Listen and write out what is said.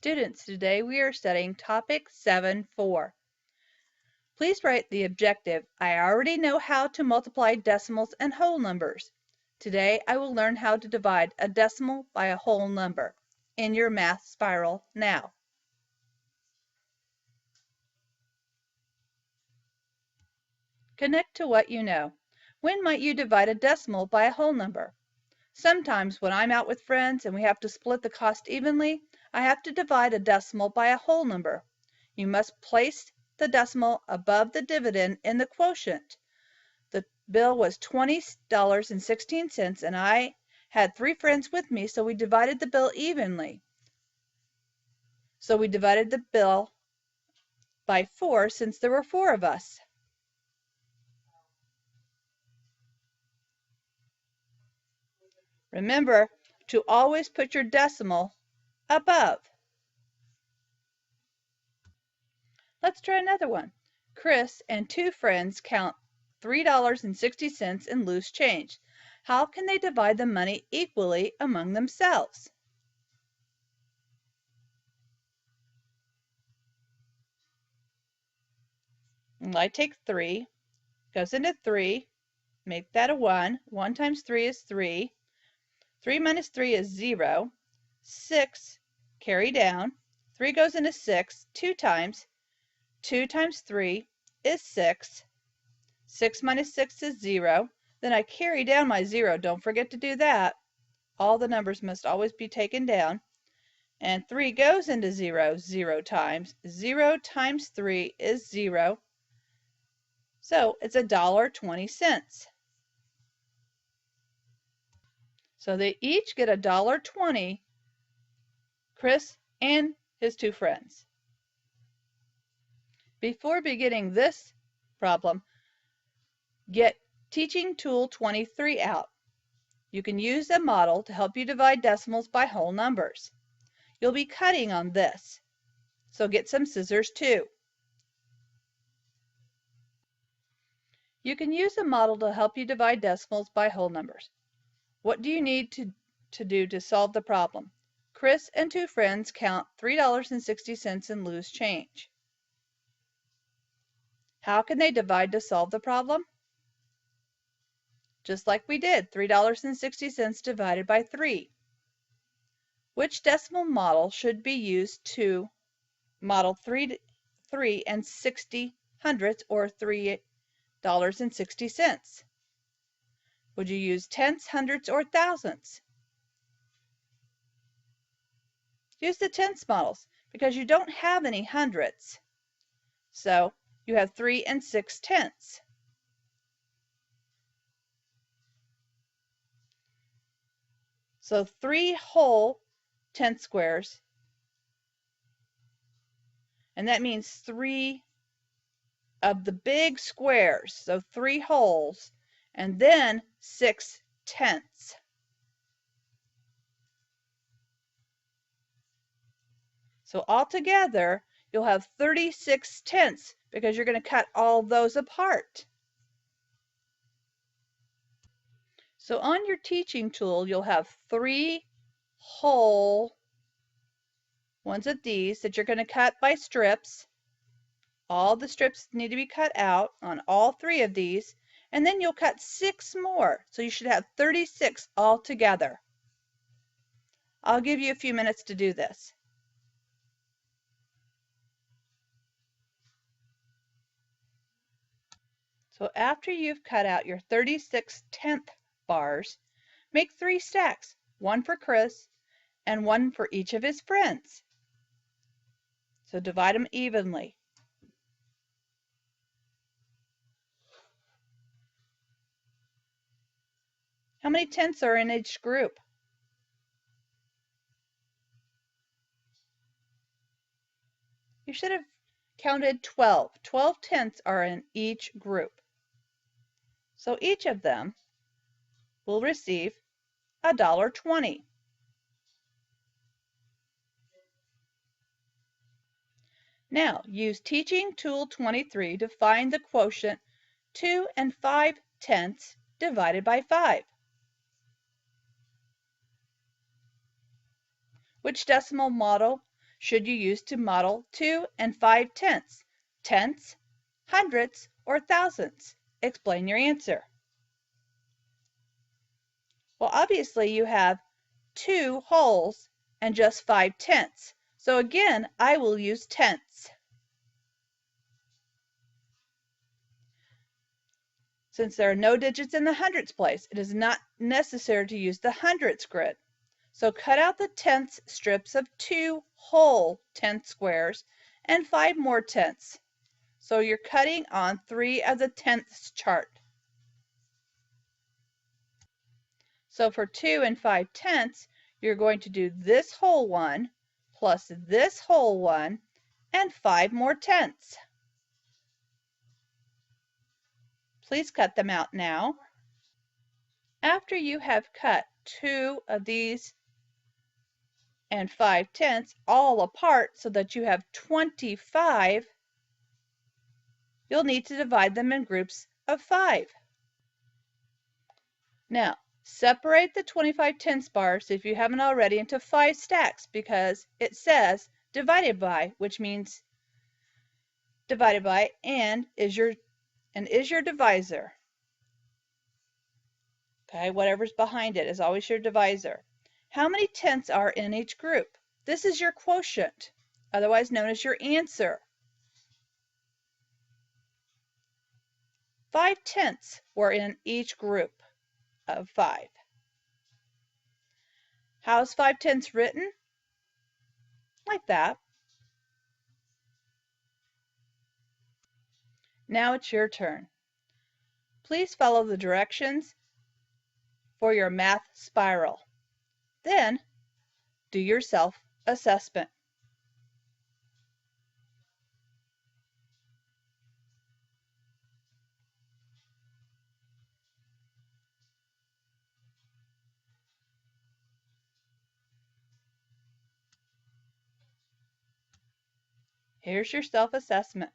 Students, today we are studying topic 7.4. Please write the objective. I already know how to multiply decimals and whole numbers. Today I will learn how to divide a decimal by a whole number. In your math spiral now. Connect to what you know. When might you divide a decimal by a whole number? Sometimes when I'm out with friends and we have to split the cost evenly, I have to divide a decimal by a whole number. You must place the decimal above the dividend in the quotient. The bill was $20.16 and I had 3 friends with me, so we divided the bill evenly. So we divided the bill by 4 since there were 4 of us. Remember to always put your decimal above. Let's try another one. Chris and 2 friends count $3.60 in loose change. How can they divide the money equally among themselves? I take 3, goes into 3, make that a 1. 1 times 3 is 3. 3 minus 3 is 0. 6, carry down. 3 goes into 6 2 times. 2 times 3 is 6. 6 minus 6 is 0. Then I carry down my 0. Don't forget to do that. All the numbers must always be taken down. And 3 goes into 0 0 times. 0 times 3 is 0. So it's $1.20. So they each get $1.20, Chris and his 2 friends. Before beginning this problem, get Teaching Tool 23 out. You can use a model to help you divide decimals by whole numbers. You'll be cutting on this, so get some scissors too. You can use a model to help you divide decimals by whole numbers. What do you need to do to solve the problem? Chris and 2 friends count $3.60 in loose change. How can they divide to solve the problem? Just like we did, $3.60 divided by 3. Which decimal model should be used to model 3 and 60 hundredths or $3.60? Would you use tenths, hundredths, or thousandths? Use the tenths models because you don't have any hundredths. So you have 3 and 6 tenths. So 3 whole tenth squares, and that means 3 of the big squares, so 3 wholes, and then 6 tenths. So altogether, you'll have 36 tenths because you're going to cut all those apart. So on your teaching tool, you'll have 3 whole ones of these that you're going to cut by strips. All the strips need to be cut out on all 3 of these, and then you'll cut 6 more. So you should have 36 altogether. I'll give you a few minutes to do this. So after you've cut out your 36 tenth bars, make 3 stacks, 1 for Chris and 1 for each of his friends. So divide them evenly. How many tenths are in each group? You should have counted 12. 12 tenths are in each group. So each of them will receive $1.20. Now use Teaching Tool 23 to find the quotient 2 and 5 tenths divided by 5. Which decimal model should you use to model 2 and 5/10ths? Tenths, hundredths, or thousandths? Explain your answer. Well, obviously you have 2 wholes and just 5/10ths. So again, I will use tenths. Since there are no digits in the hundredths place, it is not necessary to use the hundredths grid. So cut out the tenths strips of 2 whole tenth squares and 5 more tenths. So you're cutting on 3 of the tenths chart. So for 2 and 5/10ths, you're going to do this whole one plus this whole one and 5 more tenths. Please cut them out now. After you have cut 2 of these and 5/10ths all apart so that you have 25, you'll need to divide them in groups of 5. Now, separate the 25/10ths bars, if you haven't already, into 5 stacks because it says divided by, which means divided by and is your divisor. Okay, whatever's behind it is always your divisor. How many tenths are in each group? This is your quotient, otherwise known as your answer. 5/10ths were in each group of 5. How's 5/10ths written? Like that. Now it's your turn. Please follow the directions for your math spiral. Then do your self-assessment. Here's your self-assessment.